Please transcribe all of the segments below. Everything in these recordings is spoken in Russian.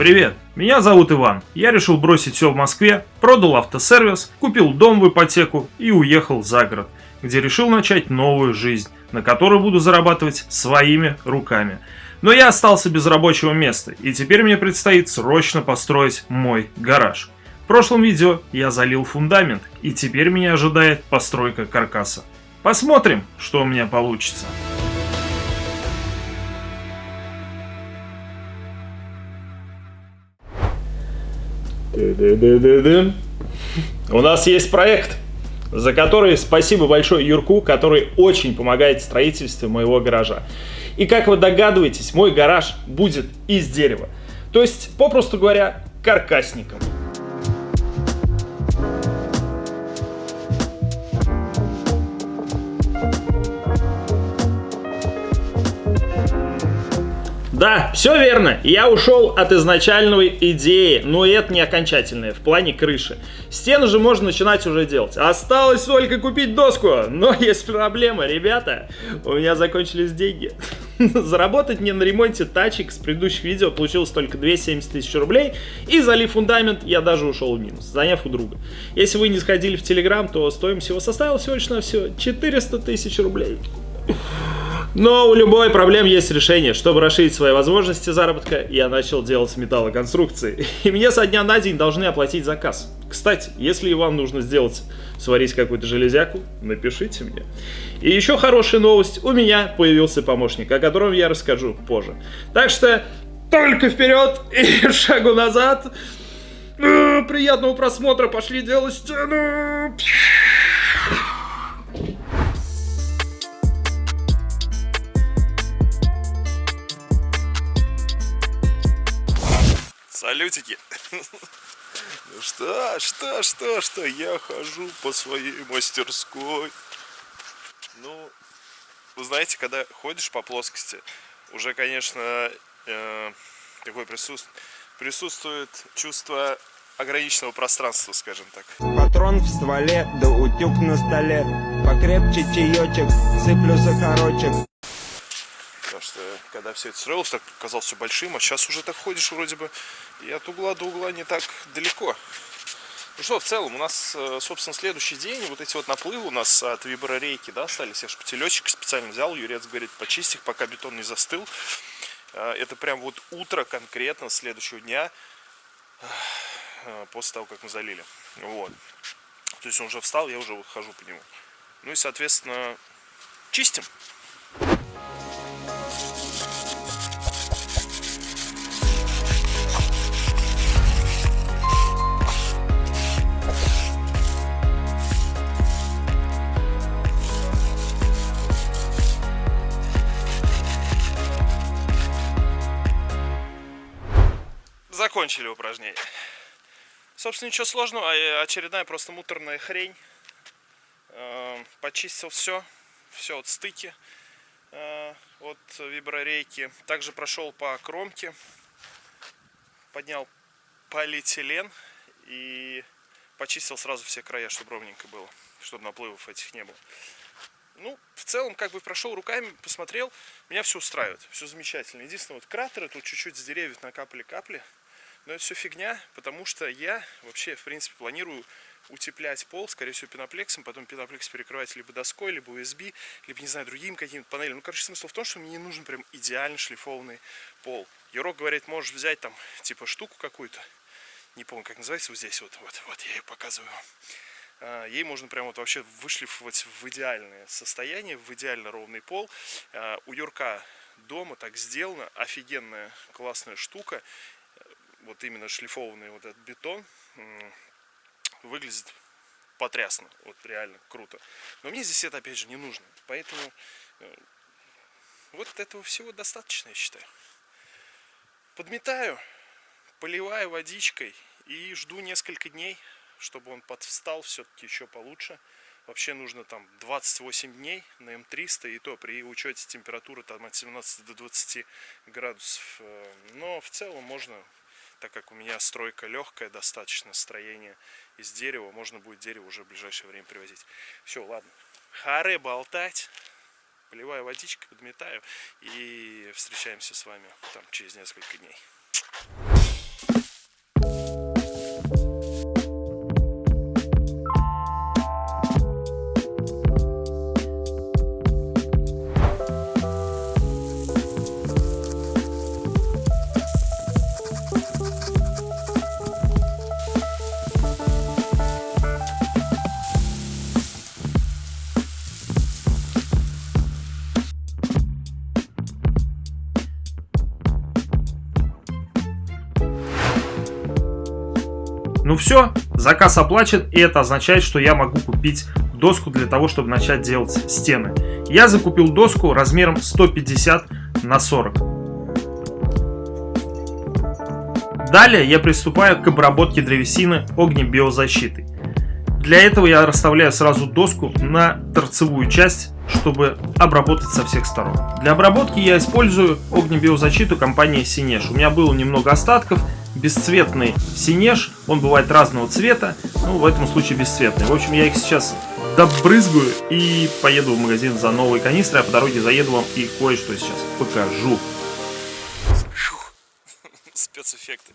Привет, меня зовут Иван. Я решил бросить все в Москве, продал автосервис, купил дом в ипотеку и уехал за город, где решил начать новую жизнь, на которой буду зарабатывать своими руками. Но я остался без рабочего места, и теперь мне предстоит срочно построить мой гараж. В прошлом видео я залил фундамент, и теперь меня ожидает постройка каркаса. Посмотрим, что у меня получится. У нас есть проект, за который спасибо большое Юрку, который очень помогает в строительстве моего гаража. И как вы догадываетесь, мой гараж будет из дерева. То есть, попросту говоря, каркасником. Да, все верно. Я ушел от изначальной идеи, но это не окончательное, в плане крыши. Стену же можно начинать уже делать. Осталось только купить доску. Но есть проблема, ребята. У меня закончились деньги. Заработать мне на ремонте тачек с предыдущих видео получилось только 270 тысяч рублей. И залив фундамент, я даже ушел в минус, заняв у друга. Если вы не сходили в Телеграм, то стоимость его составила всего лишь на все 400 тысяч рублей. Но у любой проблемы есть решение. Чтобы расширить свои возможности заработка, я начал делать металлоконструкции. И мне со дня на день должны оплатить заказ. Кстати, если вам нужно сварить какую-то железяку, напишите мне. И еще хорошая новость. У меня появился помощник, о котором я расскажу позже. Так что только вперед и шагу назад. Приятного просмотра. Пошли делать стену. Салютики. Ну что, я хожу по своей мастерской. Ну, вы знаете, когда ходишь по плоскости, уже, конечно, такое присутствует чувство ограниченного пространства, скажем так. Патрон в стволе, да утюг на столе. Покрепче чаечек, сыплю сахарочек. Потому что, когда все это строилось, так казалось все большим, а сейчас уже так ходишь вроде бы, и от угла до угла не так далеко. Ну что, в целом, у нас, собственно, следующий день, вот эти вот наплывы у нас от виброрейки, да, остались. Я же пятелечек специально взял, Юрец говорит, почисти их, пока бетон не застыл. Это прям вот утро конкретно следующего дня, после того, как мы залили. Вот. То есть он уже встал, я уже хожу по нему. Ну и, соответственно, чистим. Закончили упражнение. Собственно, ничего сложного, очередная просто муторная хрень. Почистил все от стыки от виброрейки. Также прошел по кромке, поднял полиэтилен и почистил сразу все края, чтобы ровненько было, чтобы наплывов этих не было. Ну, в целом, как бы прошел руками, посмотрел, меня все устраивает, все замечательно. Единственное, вот кратеры, тут чуть-чуть с деревьев накапали капли. Но это все фигня, потому что я вообще, в принципе, планирую утеплять пол, скорее всего, пеноплексом, потом пеноплекс перекрывать либо доской, либо USB, либо, не знаю, другими какими-то панелями. Ну, короче, смысл в том, что мне не нужен прям идеально шлифованный пол. Юрок говорит, можешь взять там, типа, штуку какую-то, не помню, как называется, вот здесь, вот я ее показываю. Ей можно прям вот вообще вышлифовать в идеальное состояние, в идеально ровный пол. У Юрка дома так сделано, офигенная, классная штука. Вот именно шлифованный вот этот бетон выглядит потрясно, вот реально круто. Но мне здесь это опять же не нужно, поэтому вот этого всего достаточно, я считаю. Подметаю, поливаю водичкой и жду несколько дней, чтобы он подвстал все-таки еще получше. Вообще нужно там 28 дней на М300, и то при учете температуры там от 17 до 20 градусов. Но в целом можно, так как у меня стройка легкая, достаточно строение из дерева, можно будет дерево уже в ближайшее время привозить. Все, ладно. Харе болтать. Поливаю водичкой, подметаю и встречаемся с вами там через несколько дней. Ну все, заказ оплачен, и это означает, что я могу купить доску для того, чтобы начать делать стены. Я закупил доску размером 150 на 40. Далее я приступаю к обработке древесины огнебиозащитой. Для этого я расставляю сразу доску на торцевую часть, чтобы обработать со всех сторон. Для обработки я использую огнебиозащиту компании Синеж. У меня было немного остатков. Бесцветный Синеж, он бывает разного цвета, ну в этом случае бесцветный. В общем, я их сейчас добрызгаю и поеду в магазин за новые канистры, а по дороге заеду вам и кое-что сейчас покажу. Спецэффекты.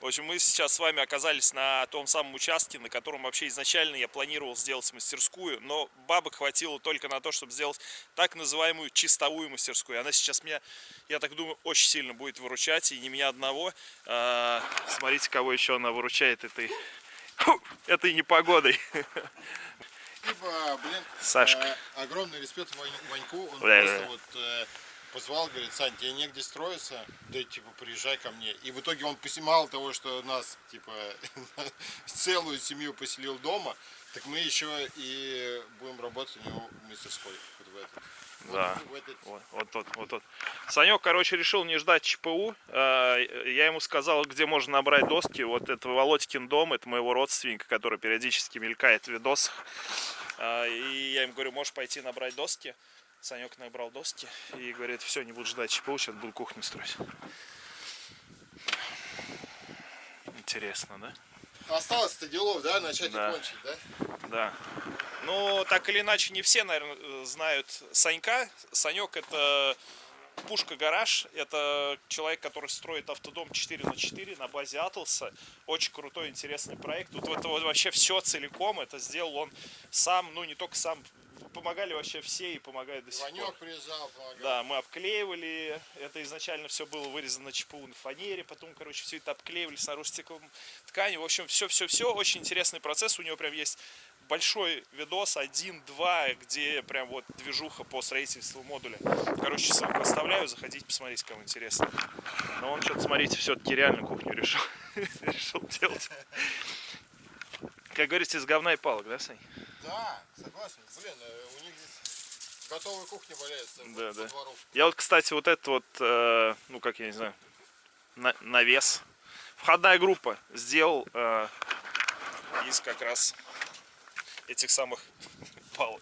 В общем, мы сейчас с вами оказались на том самом участке, на котором вообще изначально я планировал сделать мастерскую, но бабок хватило только на то, чтобы сделать так называемую чистовую мастерскую. Она сейчас меня, я так думаю, очень сильно будет выручать, и не меня одного. Смотрите, кого еще она выручает этой непогодой. Либо, блин, Сашка. Огромный респект Ваньку, он Бля, просто вот позвал, говорит: Сань, тебе негде строиться, да типа приезжай ко мне. И в итоге он мало того, что нас типа целую семью поселил дома, так мы еще и будем работать у него в мастерской. Вот в этот. Да, Вот вот тот. Санек, короче, решил не ждать ЧПУ. Я ему сказал, где можно набрать доски. Вот это Володькин дом, это моего родственника, который периодически мелькает в видосах. И я ему говорю, можешь пойти набрать доски. Санек набрал доски и говорит, все, не буду ждать ЧПУ, сейчас буду кухню строить. Интересно, да? Осталось-то делов, да, начать Да. и кончить, да? Да. Ну, так или иначе, не все, наверное, знают Санька. Санек — это пушка-гараж. Это человек, который строит автодом 4×4 на базе Атласа. Очень крутой, интересный проект. Тут это вот вообще все целиком. Это сделал он сам, ну не только сам. Помогали вообще все и помогают до сих пор. Ванек приезжал, помогал. Да, мы обклеивали. Это изначально все было вырезано ЧПУ на фанере. Потом, короче, все это обклеивали снаружи стеклом ткани. В общем, все. Очень интересный процесс. У него прям есть большой видос 1-2, где прям вот движуха по строительству модуля. Короче, ссылку оставляю, заходите, посмотрите, кому интересно. Но он что-то, смотрите, все-таки реально кухню решил делать. Как говорится, из говна и палок, да, Сань? Да, согласен. Блин, у них здесь готовая кухня валяется. Да, по да. двору. Я вот, кстати, вот этот вот, ну как я не знаю, навес. Входная группа сделал из как раз этих самых палок.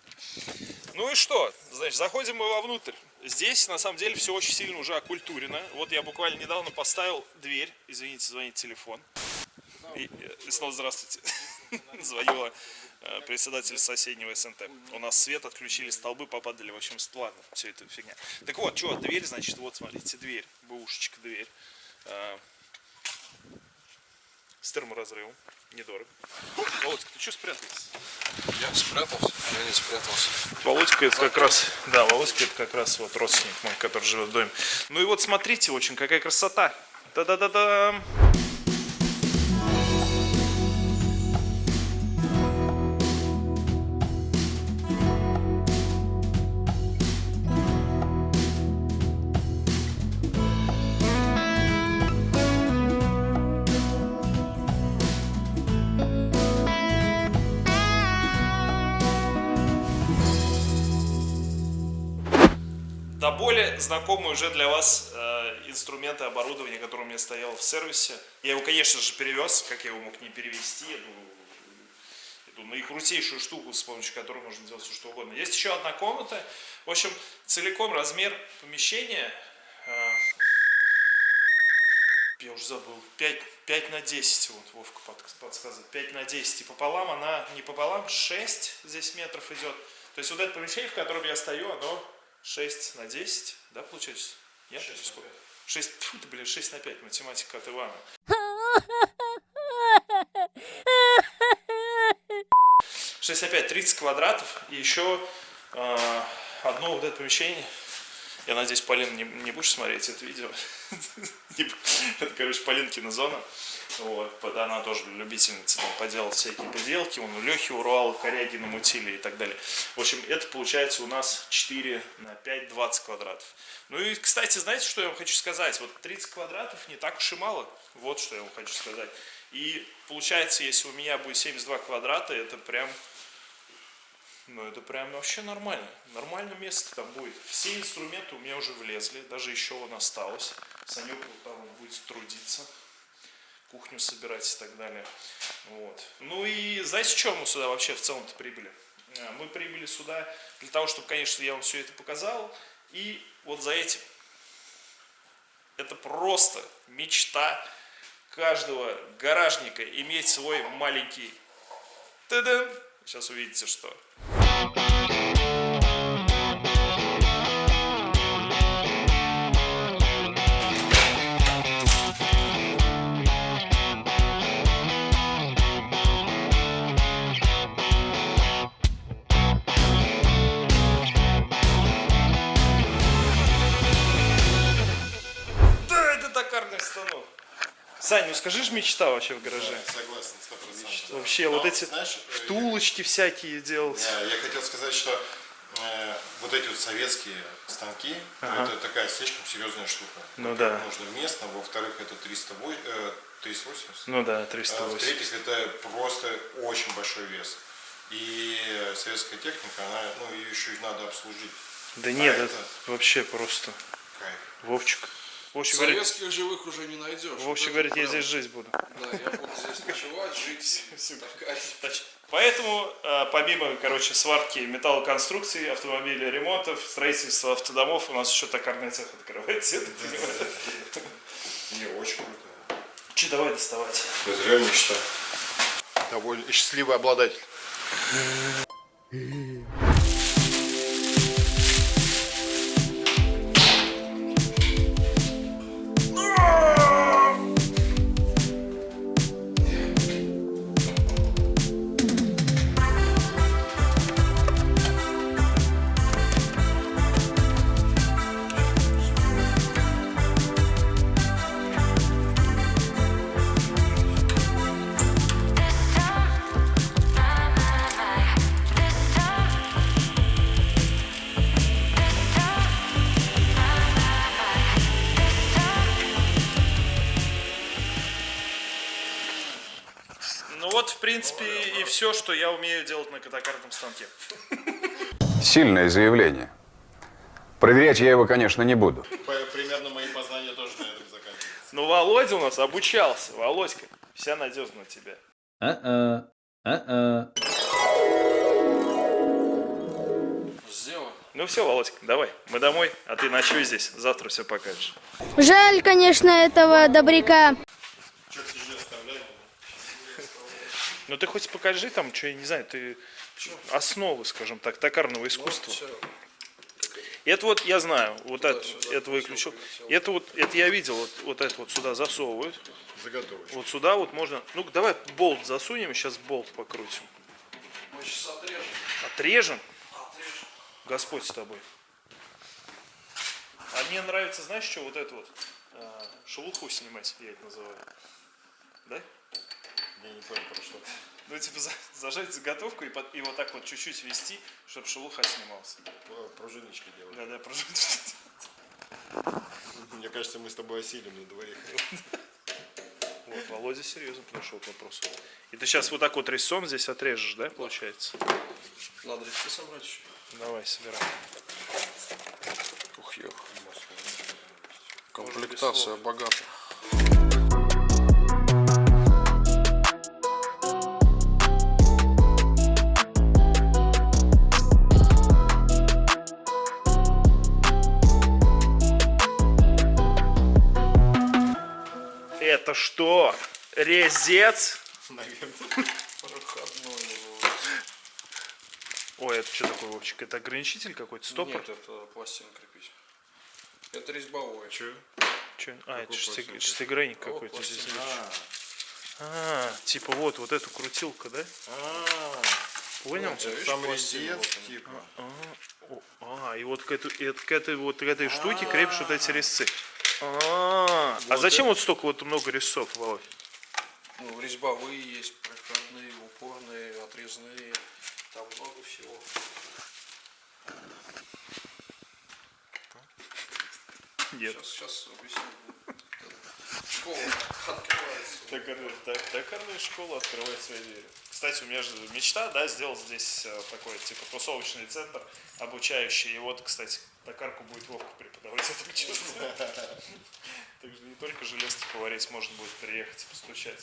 Ну и что? Значит, заходим мы вовнутрь. Здесь, на самом деле, все очень сильно уже окультурено. Вот я буквально недавно поставил дверь. Извините, звонит телефон. И снова здравствуйте. Звонила председатель соседнего СНТ. У нас свет отключили, столбы попадали. В общем, ладно, все это фигня. Так вот, что, дверь, значит, вот смотрите, дверь, бэушечка, дверь. С терморазрывом. Недорого. Володька, ты что спрятался? Я спрятался? Я не спрятался. Володька это как раз, да, Володька это как раз вот родственник мой, который живет в доме. Ну и вот смотрите, очень какая красота. Та-да-да-дам. До боли знакомые уже для вас инструменты, оборудование, которое у меня стояло в сервисе. Я его, конечно же, перевез, как я его мог не перевести. Эту наикрутейшую штуку, с помощью которой можно делать все что угодно. Есть еще одна комната. В общем, целиком размер помещения, я уже забыл, 5×10, вот Вовка подсказывает, 5×10 и пополам, она не пополам, 6 здесь метров идет. То есть вот это помещение, в котором я стою, оно 6×10, да, получается? Нет? 6, фу ты, блин, 6×5, математика от Ивана. 6×5, 30 квадратов, и еще одно вот это помещение. Я надеюсь, Полина не будешь смотреть это видео. Это, короче, Полинкина зона. Вот, она тоже любительница там поделать всякие поделки. Вон у Лехи урвал, коряги намутили и так далее. В общем, это получается у нас 4×5, 20 квадратов. Ну и, кстати, знаете, что я вам хочу сказать? Вот 30 квадратов не так уж и мало. Вот что я вам хочу сказать. И получается, если у меня будет 72 квадрата, это прям, ну это прям вообще нормально. Нормальное место там будет. Все инструменты у меня уже влезли, даже еще он осталось. Санек вот там будет трудиться, кухню собирать и так далее. Вот. Ну и знаете, что мы сюда вообще в целом-то прибыли? Мы прибыли сюда для того, чтобы, конечно, я вам все это показал. И вот за этим. Это просто мечта каждого гаражника иметь свой маленький... Та-дам! Сейчас увидите, что. Да, это токарный станок. Сань, ну скажи ж мечта вообще в гараже. Согласен, 100%. Вообще, Но, вот эти знаешь, втулочки всякие делать. я хотел сказать, что вот эти вот советские станки, это такая слишком серьезная штука. Ну Во-первых, да. нужно место, во-вторых, это 380. Ну да, А 380. в-третьих, это просто очень большой вес. И советская техника, она, ну, ее еще и надо обслужить. Да нет, это это вообще просто. кайф. Вовчик. Вовчик говорит, Советских живых уже не найдешь. Вовчик Вот говорит, это я правда. здесь жить буду. Да, я буду здесь ночевать, жить. Такая. Поэтому, помимо, короче, сварки металлоконструкций, автомобилей, ремонтов, строительства автодомов, у нас еще токарный цех открывается. Не, очень круто. Че, давай доставать. Это реально мечта. Довольно счастливый обладатель. Ну вот, в принципе, и все, что я умею делать на токарном станке. Сильное заявление. Проверять я его, конечно, не буду. Примерно мои познания тоже на этом заканчиваются. Ну, Володя у нас обучался. Володька, вся надежда на тебя. Сделаем. Ну все, Володька, давай, мы домой, а ты ночуй здесь, завтра все покажешь. Жаль, конечно, этого добряка. Что тяжелее оставляем? Ну ты хоть покажи там, что я не знаю, ты основы, скажем так, токарного искусства. Это вот я знаю, вот это выключил. Это вот, это я видел, вот это вот сюда засовывают. Заготовочка. Вот сюда вот можно. Ну давай болт засунем, сейчас болт покрутим. Мы сейчас отрежем. Отрежем? Господь с тобой. А мне нравится, знаешь, что вот это вот шелуху снимать, я это называю. Да? Я не понял, про что. Ну, типа, зажать заготовку и вот так вот чуть-чуть вести, чтобы шелуха снималась. Пружиночки делать. Да, просто. Мне кажется, мы с тобой осилим на двоих. Вот, Володя серьезно подошел к вопросу. И ты сейчас вот так вот резцом здесь отрежешь, да, получается? Надо резцы собрать еще. Давай, собирай. Ух, ё. Комплектация богатая. Это что? Резец? Проходной называется. Ой, это что такое, Вовчик? Это ограничитель какой-то? Стопор? Нет, это пластина крепить. Это резьбовое. Чё? А, это шестигранник какой-то Вот здесь. пластина. Типа вот эту крутилку, да? Понял? Да, видишь, Сам пластина, резец, вот она. типа. И вот к этой штуке крепишь вот эти резцы. А зачем вот столько вот много резцов, Володь? Ну, резьбовые есть, проходные, упорные, отрезные. Там много всего. Нет. Сейчас объясню. Школа открывается. Токарная школа открывает свои двери. Кстати, у меня же мечта, да, сделать здесь такой, типа, тусовочный центр, обучающий. И вот, кстати, токарку будет Вовка преподавать, я так чувствую. Так же не только железки поварить, можно будет приехать и постучать.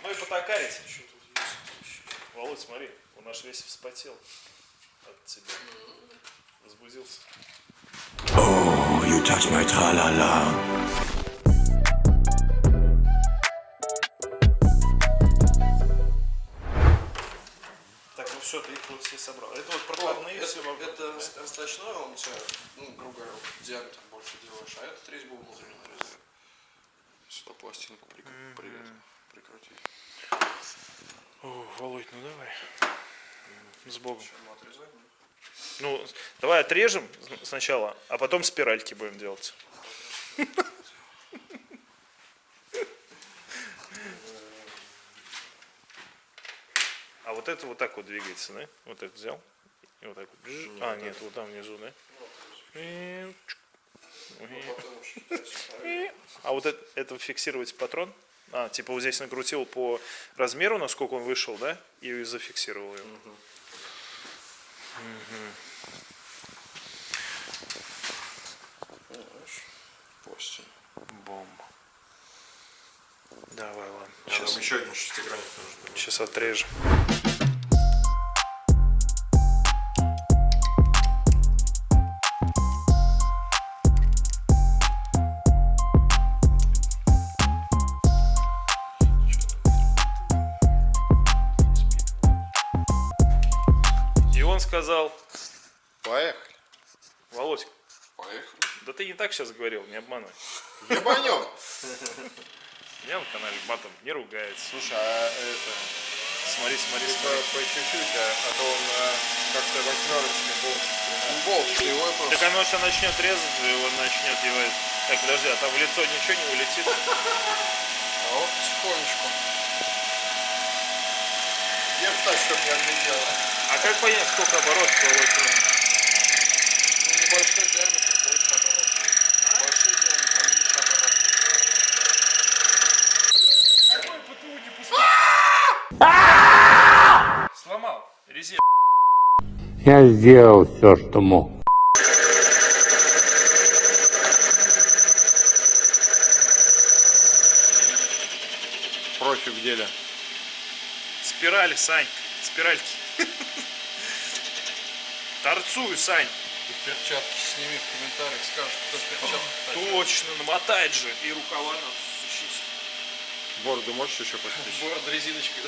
Ну и потокарить. Что тут есть? Володь, смотри, он аж весь вспотел от тебя. Возбудился. Oh, you touch my tra-la-la. Так, ну все, ты их вот все собрал. Это вот прокладные все вокруг. Это расточной, он тебя, ну, грубо говоря, диаметр больше делаешь, а этот резьбу внутреннюю нарезаю. Сюда пластинку прикрутить. О, Володь, ну давай. С Богом. Чем мы отрезаем? Ну, давай отрежем сначала, а потом спиральки будем делать. А вот это вот так вот двигается, да? Вот это взял. И вот так вот. А, нет, вот там внизу, да? Ну, потом считать. А вот это фиксировать патрон? А, типа вот здесь накрутил по размеру, насколько он вышел, да? И зафиксировал его. Понимаешь? Пластин. Бомба. Давай, ладно. Сейчас еще один шестигранник нужен. Сейчас отрежем. И он сказал: Поехали. Володь, Поехали. да ты не так сейчас говорил, не обманывай. Ебанем. Я на канале матом не ругается. Слушай, а это... Смотри. По чуть-чуть, а то он как-то восьмерочный болтик. Его я просто... Так оно сейчас начнет резать, и он начнет его... Так, подожди, а там в лицо ничего не улетит? А вот потихонечку. Где встать, чтобы не отлетело? А как понять, сколько оборотов Володь нужно? Ну, небольшой диаметр, больше оборотов. Большой диаметр, меньше оборотов. Сломал резину. Я сделал все, что мог. Профи в деле. Спирали, Сань, спиральки. Торцую, Сань. И перчатки сними в комментариях, скажешь, кто в перчатках. Точно, намотать же. И рукава надо сучить. Бороду можешь еще постричь? Бород резиночкой.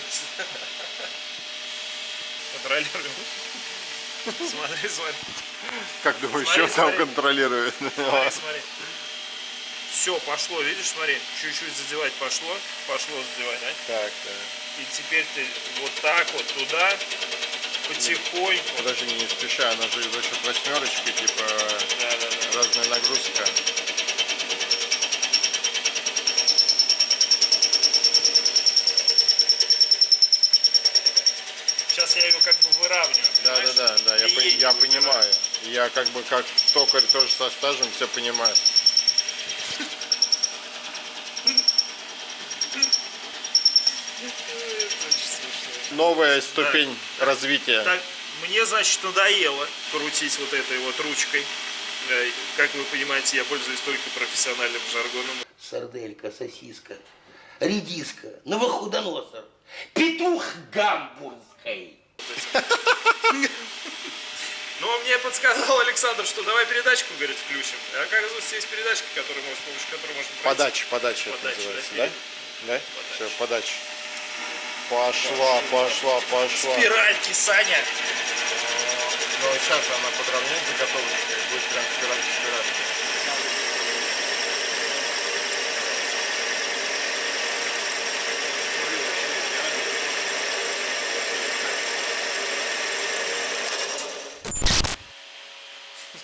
Контролируем. Смотри. Как думаешь, Смотри, что там смотри. контролирует? Смотри. Все, пошло, видишь, смотри. Чуть-чуть задевать пошло. Пошло задевать, да? Так, да. И теперь ты вот так вот туда, потихоньку. Подожди, не спеша, она же за счет восьмерочки, типа Да. разная нагрузка. Сейчас я его как бы выравниваю. понимаешь? Да, Не едет я вот понимаю. Я как бы как токарь тоже со стажем все понимаю. Это очень смешно. Новая ступень развития. Так, мне, значит, надоело крутить вот этой вот ручкой. Как вы понимаете, я пользуюсь только профессиональным жаргоном. Сарделька, сосиска, редиска, новоходоносор, петух гамбургской. Но мне подсказал Александр, что давай передачку, говорит, включим. А оказывается, есть передачка, с помощью которой можно пройти. Подача это Подача, называется, да? да? Да? Все, подача. Пошла. Спиральки, Саня! Но сейчас она подровняет заготовочкой, будет прям спиралька.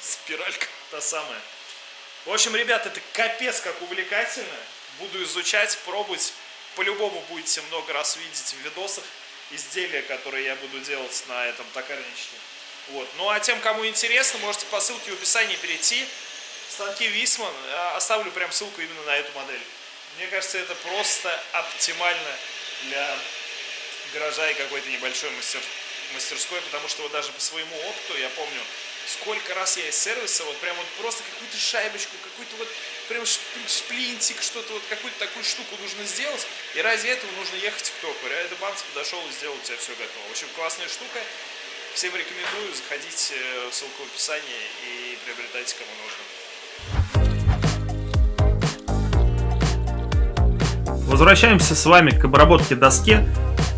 Спиралька та самая. В общем, ребят, это капец как увлекательно. Буду изучать, пробовать. По-любому будете много раз видеть в видосах изделия, которые я буду делать на этом токарничке. Вот. Ну а тем, кому интересно, можете по ссылке в описании перейти. Станки Висман. Оставлю прям ссылку именно на эту модель. Мне кажется, это просто оптимально для гаража и какой-то небольшой мастерской, потому что вот даже по своему опыту я помню, сколько раз я из сервиса вот прям вот просто какую-то шайбочку, какой-то вот прям шплинтик, что-то вот какую-то такую штуку нужно сделать, и ради этого нужно ехать к токарю. А этот бамс подошел и сделал у тебя все готово. В общем, классная штука. Всем рекомендую, заходите в ссылку в описании и приобретайте, кому нужно. Возвращаемся с вами к обработке доски.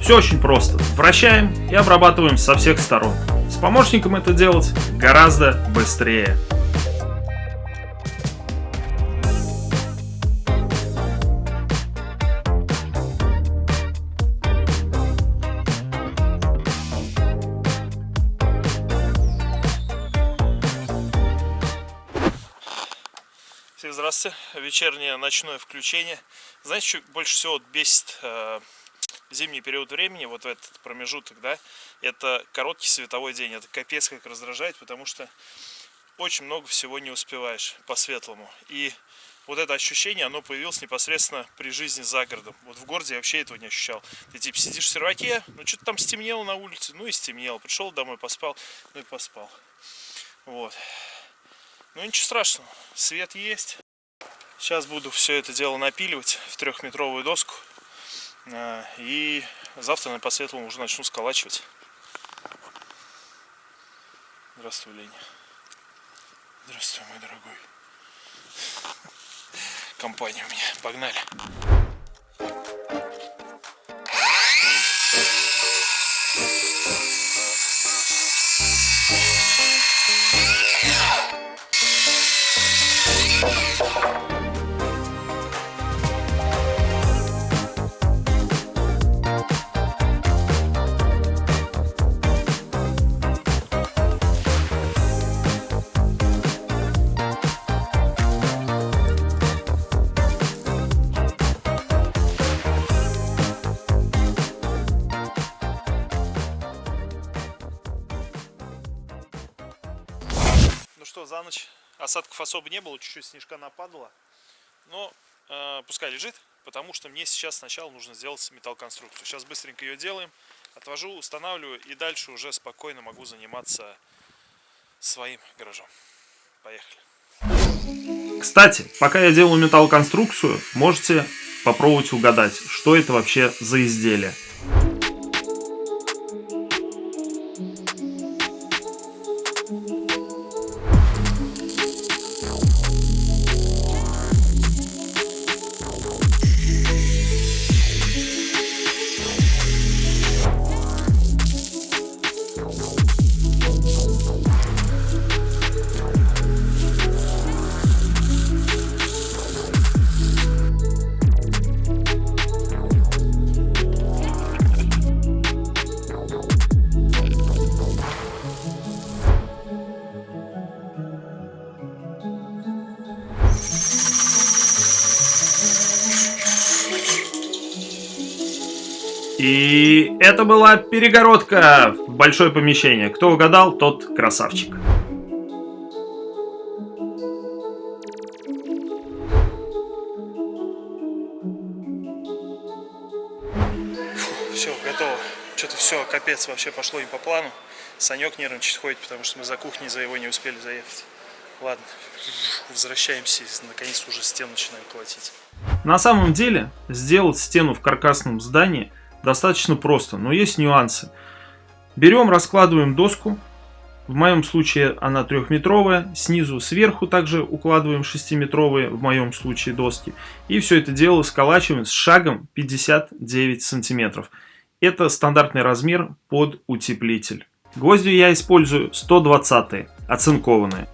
Все очень просто. Вращаем и обрабатываем со всех сторон. С помощником это делать гораздо быстрее. Всем здравствуйте. Вечернее ночное включение. Знаете, что больше всего бесит зимний период времени, вот в этот промежуток, да? Это короткий световой день. Это капец как раздражает, потому что очень много всего не успеваешь по-светлому. И вот это ощущение, оно появилось непосредственно при жизни за городом. Вот в городе я вообще этого не ощущал. Ты типа сидишь в серваке, ну что-то там стемнело на улице, ну и стемнело. Пришел домой, поспал, ну и поспал. Вот. Ну ничего страшного, свет есть. Сейчас буду все это дело напиливать в 3-метровую доску. И завтра по светлому уже начну сколачивать. Здравствуй, Леня. Здравствуй, мой дорогой. Компания у меня. Погнали. Ну что, за ночь осадков особо не было, чуть-чуть снежка нападало. Но пускай лежит, потому что мне сейчас сначала нужно сделать металлоконструкцию. Сейчас быстренько ее делаем, отвожу, устанавливаю и дальше уже спокойно могу заниматься своим гаражом. Поехали. Кстати, пока я делаю металлоконструкцию, можете попробовать угадать, что это вообще за изделие. И это была перегородка в большое помещение. Кто угадал, тот красавчик. Все, готово. Что-то все, капец, вообще пошло не по плану. Санек нервничать ходит, потому что мы за кухней за его не успели заехать. Ладно, возвращаемся, наконец уже стену начинаем колотить. На самом деле, сделать стену в каркасном здании достаточно просто, но есть нюансы. Берем, раскладываем доску. В моем случае она 3-метровая. Снизу сверху также укладываем 6-метровые, в моем случае, доски. И все это дело сколачиваем с шагом 59 сантиметров. Это стандартный размер под утеплитель. Гвозди я использую 120-е, оцинкованные.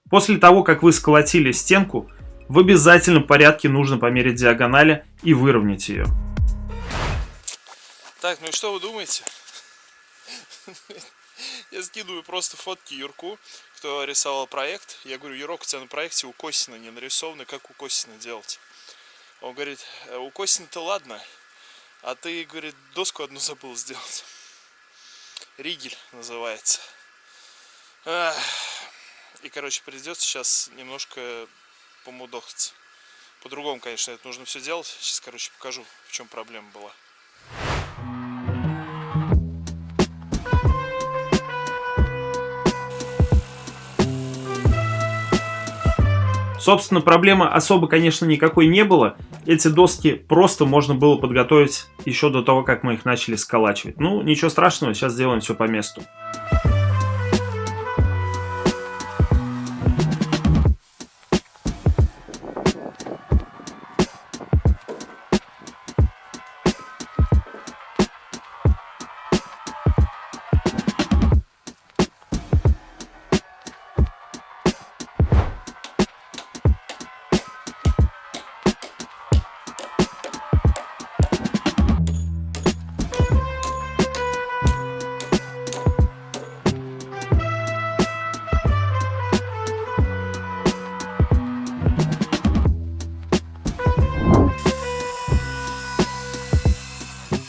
После того, как вы сколотили стенку, в обязательном порядке нужно померить диагонали и выровнять ее. Так, ну и что вы думаете? Я скидываю просто фотки Юрку, кто рисовал проект. Я говорю: Юрок, у тебя на проекте у Косина не нарисовано, как у Косина делать. Он говорит: у Косина-то ладно, а ты, говорит, доску одну забыл сделать. Ригель называется. И, короче, придется сейчас немножко помудохаться. По-другому, конечно, это нужно все делать. Сейчас, короче, покажу, в чем проблема была. Собственно, проблемы особо, конечно, никакой не было. Эти доски просто можно было подготовить еще до того, как мы их начали сколачивать. Ну, ничего страшного, сейчас сделаем все по месту.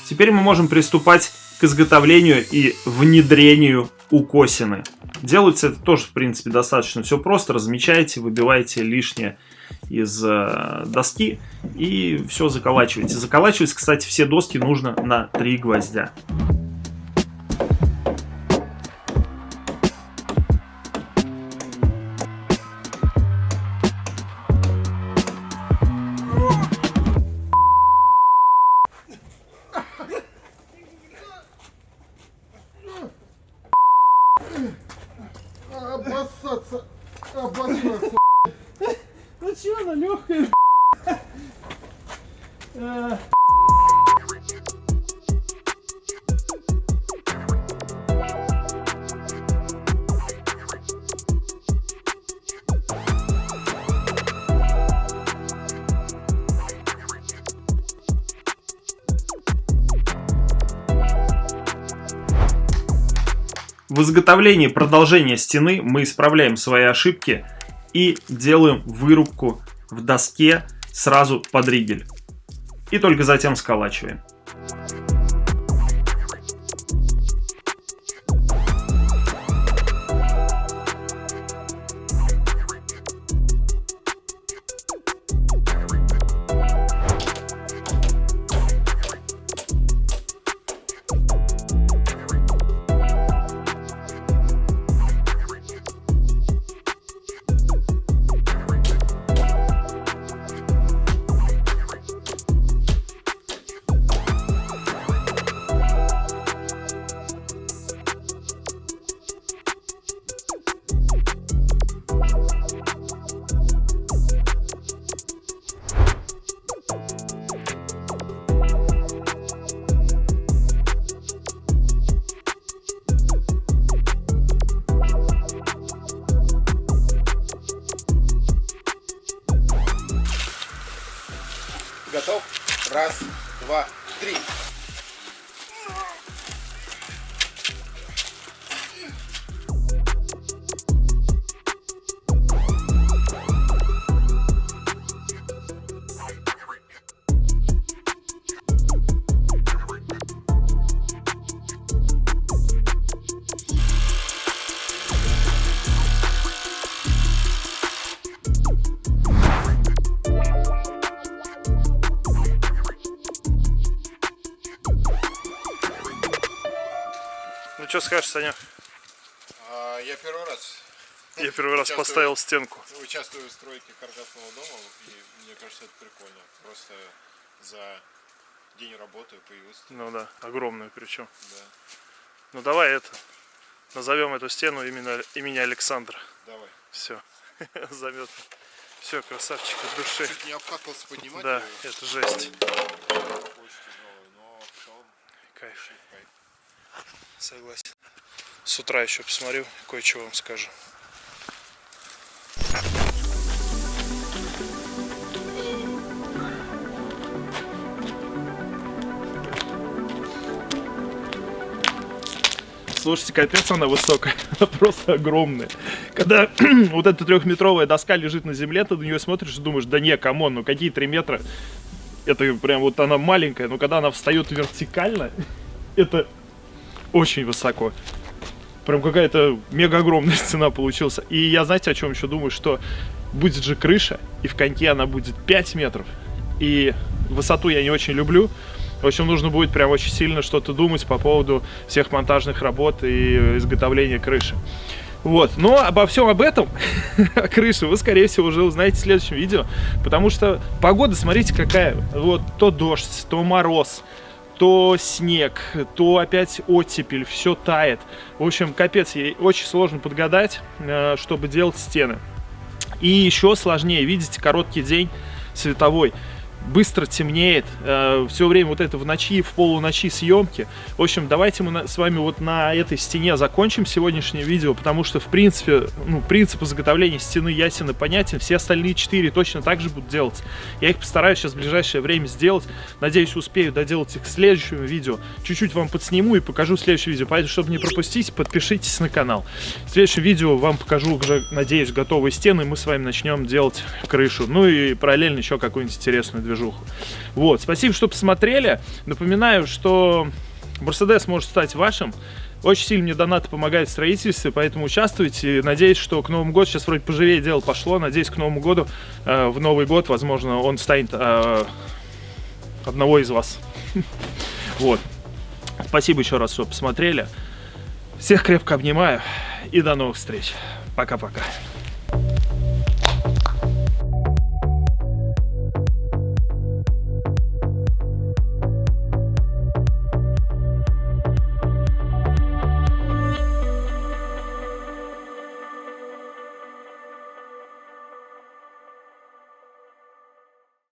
Теперь мы можем приступать к изготовлению и внедрению укосины. Делается это тоже, в принципе, достаточно все просто. Размечаете, выбиваете лишнее из доски и все заколачиваете. Заколачивать, кстати, все доски нужно на 3 гвоздя. Обоссаться. Ну че, она легкая. В изготовлении продолжения стены мы исправляем свои ошибки и делаем вырубку в доске сразу под ригель. И только затем сколачиваем. Готов? Раз, два, три. Ну что скажешь, Саня? Я первый раз Я первый раз Участвую. поставил стенку. участвую в стройке каркасного дома, и мне кажется, это прикольно. Просто за день работы появился. Ну да, огромную причем. Да, Ну давай это. Назовем эту стену имени Александра. давай. Все. Заметно. Все, красавчик от души. Чуть не обкакался поднимать. Да, его. это жесть. Очень тяжело, но в целом Кайф. кайф. Согласен. С утра еще посмотрю, кое-что вам скажу. Слушайте, капец, она высокая. Она просто огромная. Когда вот эта 3-метровая доска лежит на земле, ты на нее смотришь и думаешь, да не, камон, ну какие 3 метра? Это прям вот она маленькая, но когда она встает вертикально, это очень высоко. Прям какая-то мега огромная стена получилась. И я, знаете, о чем еще думаю, что будет же крыша, и в коньке она будет 5 метров. И высоту я не очень люблю. В общем, нужно будет прям очень сильно что-то думать по поводу всех монтажных работ и изготовления крыши. Вот, но обо всем об этом, о крыше, вы, скорее всего, уже узнаете в следующем видео. Потому что погода, смотрите, какая. Вот то дождь, то мороз, то снег, то опять оттепель, все тает. В общем, капец, ей очень сложно подгадать, чтобы делать стены. И еще сложнее, видите, короткий день световой. Быстро темнеет, все время вот это в ночи, в полуночи съемки. В общем, давайте мы с вами вот на этой стене закончим сегодняшнее видео, потому что, в принципе, ну, принцип изготовления стены ясен и понятен. Все остальные 4 точно так же будут делать. Я их постараюсь сейчас в ближайшее время сделать. Надеюсь, успею доделать их к следующему видео. Чуть-чуть вам подсниму и покажу следующее видео. Поэтому, чтобы не пропустить, подпишитесь на канал. В следующем видео вам покажу уже, надеюсь, готовые стены. И мы с вами начнем делать крышу. Ну и параллельно еще какую-нибудь интересную движуху. Вот, спасибо, что посмотрели. Напоминаю, что Мерседес может стать вашим. Очень сильно мне донаты помогают в строительстве, поэтому участвуйте. Надеюсь, что к Новому году, сейчас вроде поживее дело пошло, надеюсь, к Новому году, в Новый год, возможно, он станет одного из вас. Вот. Спасибо еще раз, что посмотрели. Всех крепко обнимаю и до новых встреч. Пока-пока.